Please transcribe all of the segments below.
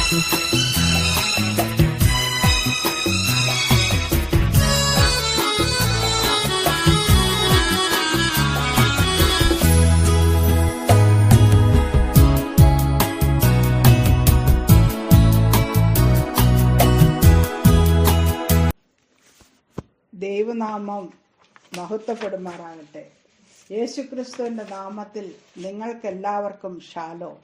ദൈവനാമം മഹത്വപ്പെടുമാറാകട്ടെ. യേശുക്രിസ്തുവിൻ്റെ നാമത്തിൽ നിങ്ങൾക്കെല്ലാവർക്കും ഷാലോം.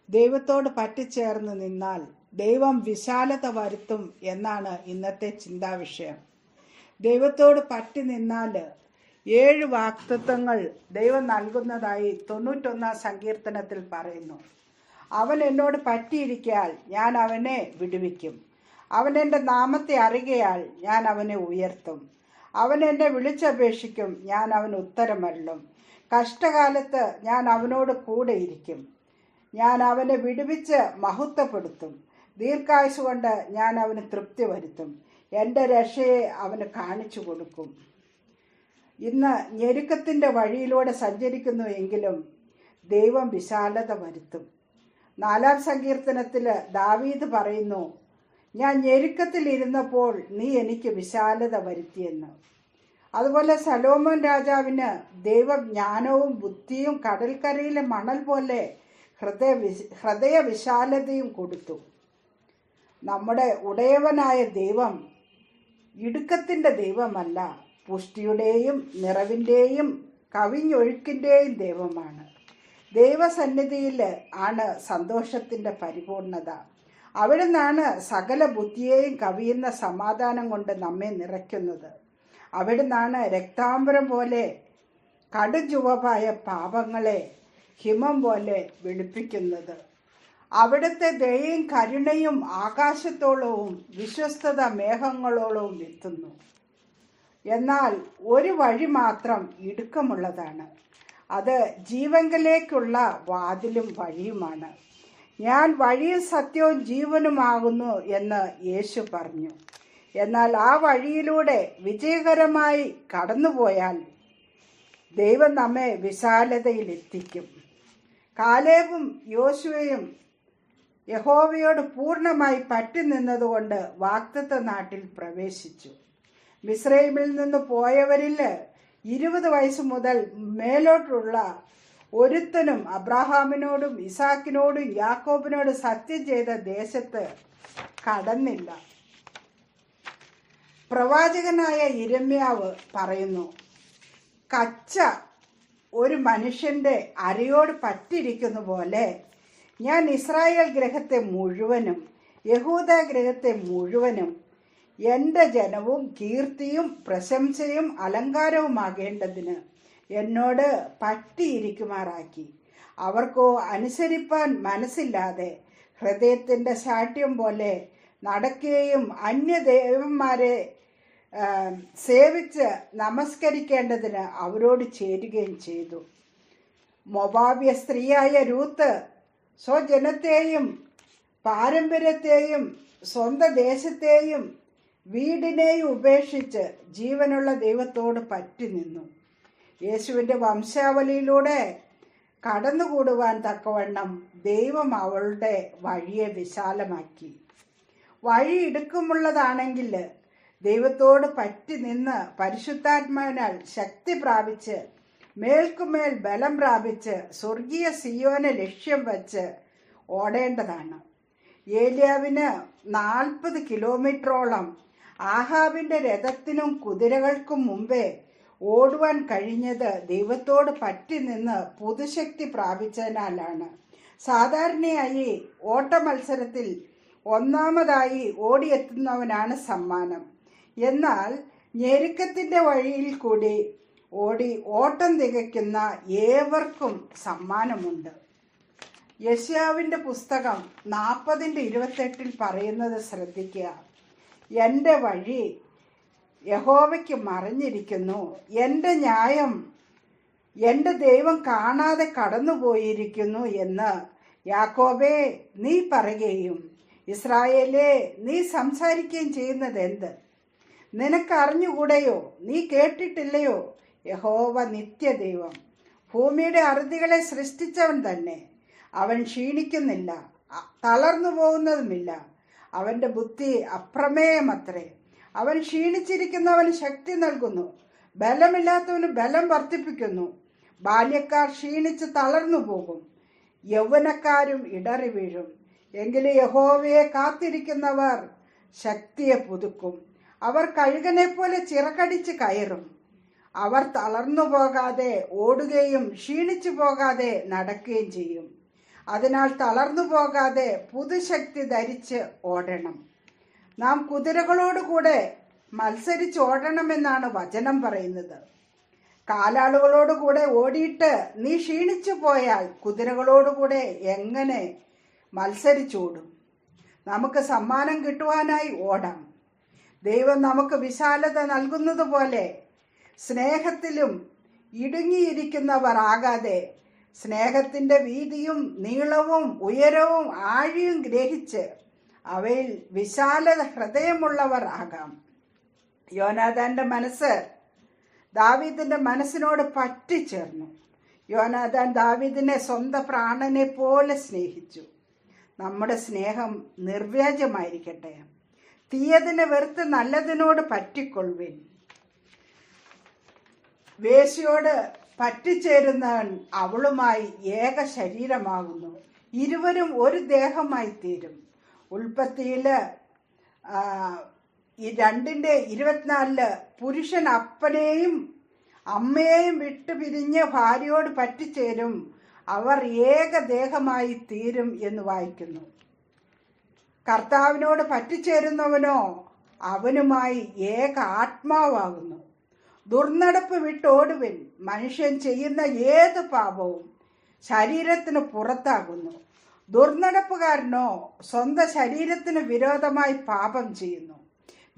ദൈവത്തോട് പറ്റിച്ചേർന്ന് നിന്നാൽ ദൈവം വിശാലത വരുത്തും എന്നാണ് ഇന്നത്തെ ചിന്താവിഷയം. ദൈവത്തോട് പറ്റി നിന്നാൽ 7 വാഗ്ദത്തങ്ങൾ ദൈവം നൽകുന്നതായി 91 സങ്കീർത്തനത്തിൽ പറയുന്നു. അവൻ എന്നോട് പറ്റിയിരിക്കയാൽ ഞാൻ അവനെ വിടുവിക്കും. അവൻ എൻ്റെ നാമത്തെ അറികയാൽ ഞാൻ അവനെ ഉയർത്തും. അവൻ എന്നെ വിളിച്ചപേക്ഷിക്കും, ഞാൻ അവന് ഉത്തരമരുളും. കഷ്ടകാലത്ത് ഞാൻ അവനോട് കൂടെയിരിക്കും. ഞാൻ അവനെ വിടുവിച്ച് മഹത്വപ്പെടുത്തും. ദീർഘായുസ് കൊണ്ട് ഞാൻ അവന് തൃപ്തി വരുത്തും. എൻ്റെ രക്ഷയെ അവന് കാണിച്ചു കൊടുക്കും. ഇന്ന് ഞെരുക്കത്തിൻ്റെ വഴിയിലൂടെ സഞ്ചരിക്കുന്നു എങ്കിലും ദൈവം വിശാലത വരുത്തും. 4-ാം സങ്കീർത്തനത്തിൽ ദാവീദ് പറയുന്നു, ഞാൻ ഞെരുക്കത്തിൽ ഇരുന്നപ്പോൾ നീ എനിക്ക് വിശാലത വരുത്തിയെന്ന്. അതുപോലെ ശലോമോൻ രാജാവിന് ദൈവം ജ്ഞാനവും ബുദ്ധിയും കടൽക്കരയിലെ മണൽ പോലെ ഹൃദയ വിശാലതയും കൊടുത്തു. നമ്മുടെ ഉടയവനായ ദൈവം ഇടുക്കത്തിൻ്റെ ദൈവമല്ല, പുഷ്ടിയുടെയും നിറവിൻ്റെയും കവിഞ്ഞൊഴുക്കിൻ്റെയും ദൈവമാണ്. ദൈവസന്നിധിയിൽ ആണ് സന്തോഷത്തിൻ്റെ പരിപൂർണത. അവിടെ നിന്നാണ് സകല ബുദ്ധിയെയും കവിയുന്ന സമാധാനം കൊണ്ട് നമ്മെ നിറയ്ക്കുന്നത്. അവിടെ നിന്നാണ് രക്താംബരം പോലെ കടുചുവപ്പായ പാപങ്ങളെ ഹിമം പോലെ വെളുപ്പിക്കുന്നത്. അവിടുത്തെ ദയയും കരുണയും ആകാശത്തോളവും വിശ്വസ്തത മേഘങ്ങളോളവും എത്തുന്നു. എന്നാൽ ഒരു വഴി മാത്രം ഇടുക്കമുള്ളതാണ്, അത് ജീവങ്കലേക്കുള്ള വാതിലും വഴിയുമാണ്. ഞാൻ വഴിയും സത്യവും ജീവനുമാകുന്നു എന്ന് യേശു പറഞ്ഞു. എന്നാൽ ആ വഴിയിലൂടെ വിജയകരമായി കടന്നുപോയാൽ ദൈവം നമ്മെ വിശാലതയിൽ എത്തിക്കും. കാലേബും യോശുവയും യഹോവയോട് പൂർണ്ണമായി പറ്റി നിന്നതുകൊണ്ട് വാഗ്ദത്ത നാട്ടിൽ പ്രവേശിച്ചു. മിസ്രൈമിൽ നിന്ന് പോയവരിൽ 20 വയസ്സ് മുതൽ മേലോട്ടുള്ള ഒരുത്തനും അബ്രാഹാമിനോടും ഇസാക്കിനോടും യാക്കോബിനോടും സത്യം ചെയ്ത ദേശത്ത് കടന്നില്ല. പ്രവാചകനായ യിരെമ്യാവ് പറയുന്നു, കച്ച ഒരു മനുഷ്യൻ്റെ അരയോട് പറ്റിയിരിക്കുന്ന പോലെ ഞാൻ ഇസ്രായേൽ ഗൃഹത്തെ മുഴുവനും യഹൂദ ഗൃഹത്തെ മുഴുവനും എൻ്റെ ജനവും കീർത്തിയും പ്രശംസയും അലങ്കാരവുമാകേണ്ടതിന് എന്നോട് പറ്റിയിരിക്കുമാറാക്കി. അവർക്കോ അനുസരിപ്പാൻ മനസ്സില്ലാതെ ഹൃദയത്തിൻ്റെ ശാഠ്യം പോലെ നടക്കുകയും അന്യദേവന്മാരെ സേവിച്ച് നമസ്കരിക്കേണ്ടതിന് അവരോട് ചേരുകയും ചെയ്തു. മൊബാബ്യ സ്ത്രീയായ രൂത്ത് സ്വജനത്തെയും പാരമ്പര്യത്തെയും സ്വന്തം ദേശത്തെയും വീടിനെയും ഉപേക്ഷിച്ച് ജീവനുള്ള ദൈവത്തോട് പറ്റി നിന്നു. യേശുവിൻ്റെ വംശാവലിയിലൂടെ കടന്നുകൂടുവാൻ തക്കവണ്ണം ദൈവം അവളുടെ വഴിയെ വിശാലമാക്കി. വഴി ഇടുക്കമുള്ളതാണെങ്കിൽ ദൈവത്തോട് പറ്റി നിന്ന് പരിശുദ്ധാത്മാവിനാൽ ശക്തി പ്രാപിച്ച് മേൽക്കുമേൽ ബലം പ്രാപിച്ച് സ്വർഗീയ സിയോനെ ലക്ഷ്യം വച്ച് ഓടേണ്ടതാണ്. ഏലിയാവിന് 40 കിലോമീറ്ററോളം ആഹാബിൻ്റെ രഥത്തിനും കുതിരകൾക്കും മുമ്പേ ഓടുവാൻ കഴിഞ്ഞത് ദൈവത്തോട് പറ്റി നിന്ന് പുതുശക്തി പ്രാപിച്ചതിനാലാണ്. സാധാരണയായി ഓട്ട മത്സരത്തിൽ ഒന്നാമതായി ഓടിയെത്തുന്നവനാണ് സമ്മാനം. എന്നാൽ ഞെരുക്കത്തിൻ്റെ വഴിയിൽ കൂടി ഓടി ഓട്ടം തികയ്ക്കുന്ന ഏവർക്കും സമ്മാനമുണ്ട്. യെശയ്യാവിൻ്റെ പുസ്തകം 40:28 പറയുന്നത് ശ്രദ്ധിക്കുക. എൻ്റെ വഴി യഹോവയ്ക്ക് മറഞ്ഞിരിക്കുന്നു, എൻ്റെ ന്യായം എൻ്റെ ദൈവം കാണാതെ കടന്നുപോയിരിക്കുന്നു എന്ന് യാക്കോബേ നീ പറയുകയും ഇസ്രായേലേ നീ സംസാരിക്കുകയും ചെയ്യുന്നത് എന്ത്? നിനക്ക് അറിഞ്ഞുകൂടെയോ? നീ കേട്ടിട്ടില്ലയോ? യഹോവ നിത്യദൈവം, ഭൂമിയുടെ അറുതികളെ സൃഷ്ടിച്ചവൻ തന്നെ. അവൻ ക്ഷീണിക്കുന്നില്ല, തളർന്നു പോകുന്നതുമില്ല. അവൻ്റെ ബുദ്ധി അപ്രമേയമത്രേ. അവൻ ക്ഷീണിച്ചിരിക്കുന്നവന് ശക്തി നൽകുന്നു, ബലമില്ലാത്തവന് ബലം വർദ്ധിപ്പിക്കുന്നു. ബാല്യക്കാർ ക്ഷീണിച്ച് തളർന്നു പോകും, യൗവനക്കാരും ഇടറി വീഴും. എങ്കിലും യഹോവയെ കാത്തിരിക്കുന്നവർ ശക്തിയെ പുതുക്കും. അവർ കഴുകനെ പോലെ ചിറകടിച്ച് കയറും. അവർ തളർന്നു പോകാതെ ഓടുകയും ക്ഷീണിച്ചു പോകാതെ നടക്കുകയും ചെയ്യും. അതിനാൽ തളർന്നു പോകാതെ പുതുശക്തി ധരിച്ച് ഓടണം. നാം കുതിരകളോടുകൂടെ മത്സരിച്ച് ഓടണമെന്നാണ് വചനം പറയുന്നത്. കാലാളുകളോടുകൂടെ ഓടിയിട്ട് നീ ക്ഷീണിച്ചു പോയാൽ കുതിരകളോടുകൂടെ എങ്ങനെ മത്സരിച്ചോടും? നമുക്ക് സമ്മാനം കിട്ടുവാനായി ഓടാം. ദൈവം നമുക്ക് വിശാലത നൽകുന്നത് പോലെ സ്നേഹത്തിലും ഇടുങ്ങിയിരിക്കുന്നവർ ആകാതെ സ്നേഹത്തിൻ്റെ വീതിയും നീളവും ഉയരവും ആഴിയും ഗ്രഹിച്ച് അവയിൽ വിശാലത ഹൃദയമുള്ളവർ ആകാം. യോനാഥാന്റെ മനസ്സ് ദാവീദിന്റെ മനസ്സിനോട് പറ്റിച്ചേർന്നു. യോനാഥാൻ ദാവീദിനെ സ്വന്തം പ്രാണനെ പോലെ സ്നേഹിച്ചു. നമ്മുടെ സ്നേഹം നിർവ്യാജമായിരിക്കട്ടെ. തീയതിനെ വെറുത്ത് നല്ലതിനോട് പറ്റിക്കൊള്ളുവിൻ. വേശ്യയോട് പറ്റിച്ചേരുന്നവൻ അവളുമായി ഏക ശരീരമാകുന്നു, ഇരുവരും ഒരു ദേഹമായി തീരും. ഉൽപ്പത്തിയില് 2:24 പുരുഷൻ അപ്പനെയും അമ്മയെയും വിട്ടുപിരിഞ്ഞ് ഭാര്യയോട് പറ്റിച്ചേരും, അവർ ഏകദേഹമായി തീരും എന്ന് വായിക്കുന്നു. കർത്താവിനോട് പറ്റിച്ചേരുന്നവനോ അവനുമായി ഏക ആത്മാവാകുന്നു. ദുർനടപ്പ് വിട്ടോടുവിൻ. മനുഷ്യൻ ചെയ്യുന്ന ഏത് പാപവും ശരീരത്തിന് പുറത്താകുന്നു. ദുർനടപ്പുകാരനോ സ്വന്തം ശരീരത്തിന് വിരോധമായി പാപം ചെയ്യുന്നു.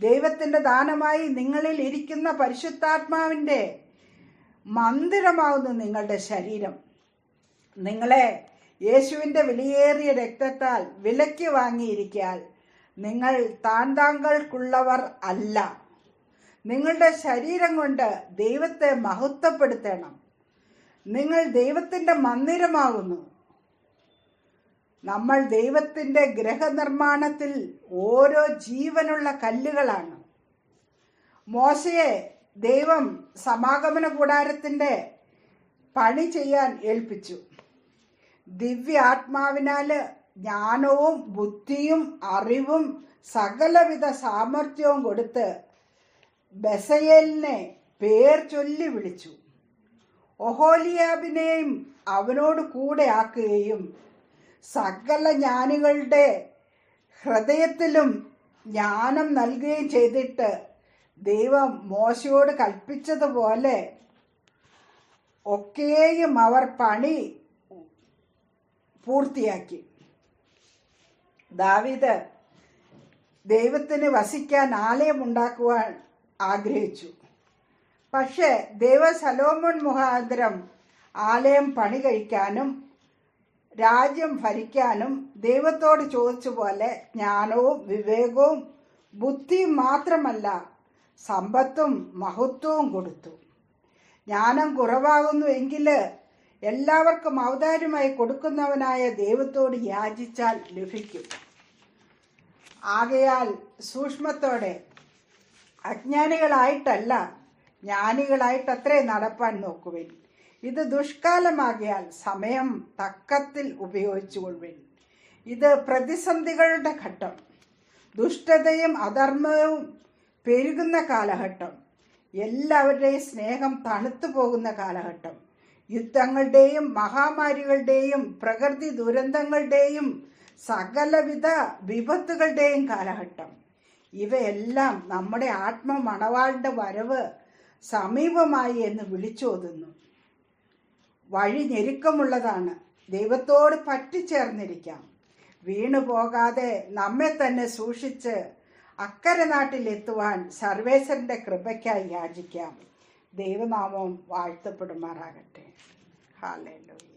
ദൈവത്തിന്റെ ദാനമായി നിങ്ങളിൽ ഇരിക്കുന്ന പരിശുദ്ധാത്മാവിന്റെ മന്ദിരമാകുന്നു നിങ്ങളുടെ ശരീരം. നിങ്ങളെ യേശുവിന്റെ വിലയേറിയ രക്തത്താൽ വിലയ്ക്ക് വാങ്ങിയിരിക്കാൻ നിങ്ങൾ താങ്കൾക്കുള്ളവർ അല്ല. നിങ്ങളുടെ ശരീരം കൊണ്ട് ദൈവത്തെ മഹത്വപ്പെടുത്തണം. നിങ്ങൾ ദൈവത്തിന്റെ മന്ദിരമാകുന്നു. നമ്മൾ ദൈവത്തിന്റെ ഗൃഹനിർമ്മാണത്തിൽ ഓരോ ജീവനുള്ള കല്ലുകളാണ്. മോശയെ ദൈവം സമാഗമന കൂടാരത്തിന്റെ പണി ചെയ്യാൻ ഏൽപ്പിച്ചു. ദിവ്യ ആത്മാവിനാല് ജ്ഞാനവും ബുദ്ധിയും അറിവും സകലവിധ സാമർഥ്യവും കൊടുത്ത് ബെസയേലിനെ പേർ ചൊല്ലി വിളിച്ചു. ഒഹോലിയാബിനെയും അവനോട് കൂടെ ആക്കുകയും സകല ജ്ഞാനികളുടെ ഹൃദയത്തിലും ജ്ഞാനം നൽകുകയും ചെയ്തിട്ട് ദൈവം മോശയോട് കൽപ്പിച്ചതുപോലെ ഒക്കെയും അവർ പണി പൂർത്തിയാക്കി. ദാവീദ് ദൈവത്തിന് വസിക്കാൻ ആലയമുണ്ടാക്കുവാൻ ആഗ്രഹിച്ചു. പക്ഷേ ദൈവം ശലോമോൻ മുഖാന്തരം ആലയം പണി കഴിക്കാനും രാജ്യം ഭരിക്കാനും ദൈവത്തോട് ചോദിച്ച പോലെ ജ്ഞാനവും വിവേകവും ബുദ്ധിയും മാത്രമല്ല സമ്പത്തും മഹത്വവും കൊടുത്തു. ജ്ഞാനം കുറവാകുന്നു എങ്കിൽ എല്ലാവർക്കും ഔദാര്യമായി കൊടുക്കുന്നവനായ ദൈവത്തോട് യാചിച്ചാൽ ലഭിക്കും. ആകയാൽ സൂക്ഷ്മത്തോടെ അജ്ഞാനികളായിട്ടല്ല ജ്ഞാനികളായിട്ടത്രേ നടപ്പാൻ നോക്കുവിൻ. ഇത് ദുഷ്കാലമാകിയാൽ സമയം തക്കത്തിൽ ഉപയോഗിച്ചുകൊള്ളുവിൻ. ഇത് പ്രതിസന്ധികളുടെ ഘട്ടം, ദുഷ്ടതയും അധർമ്മവും പെരുകുന്ന കാലഘട്ടം, എല്ലാവരുടെയും സ്നേഹം തണുത്തു പോകുന്ന കാലഘട്ടം, യുദ്ധങ്ങളുടെയും മഹാമാരികളുടെയും പ്രകൃതി ദുരന്തങ്ങളുടെയും സകലവിധ വിപത്തുകളുടെയും കാലഘട്ടം. ഇവയെല്ലാം നമ്മുടെ ആത്മമണവാളുടെ വരവ് സമീപമായി എന്ന് വിളിച്ചോതുന്നു. വഴി ഞെരുക്കമുള്ളതാണ്. ദൈവത്തോട് പറ്റിച്ചേർന്നിരിക്കാം. വീണു പോകാതെ നമ്മെ തന്നെ സൂക്ഷിച്ച് അക്കരെ നാട്ടിലെത്തുവാൻ സർവേശ്വരന്റെ കൃപയ്ക്കായി യാചിക്കാം. ദൈവനാമം വാഴ്ത്തപ്പെടുമാറാകട്ടെ. ഹല്ലേലൂയ.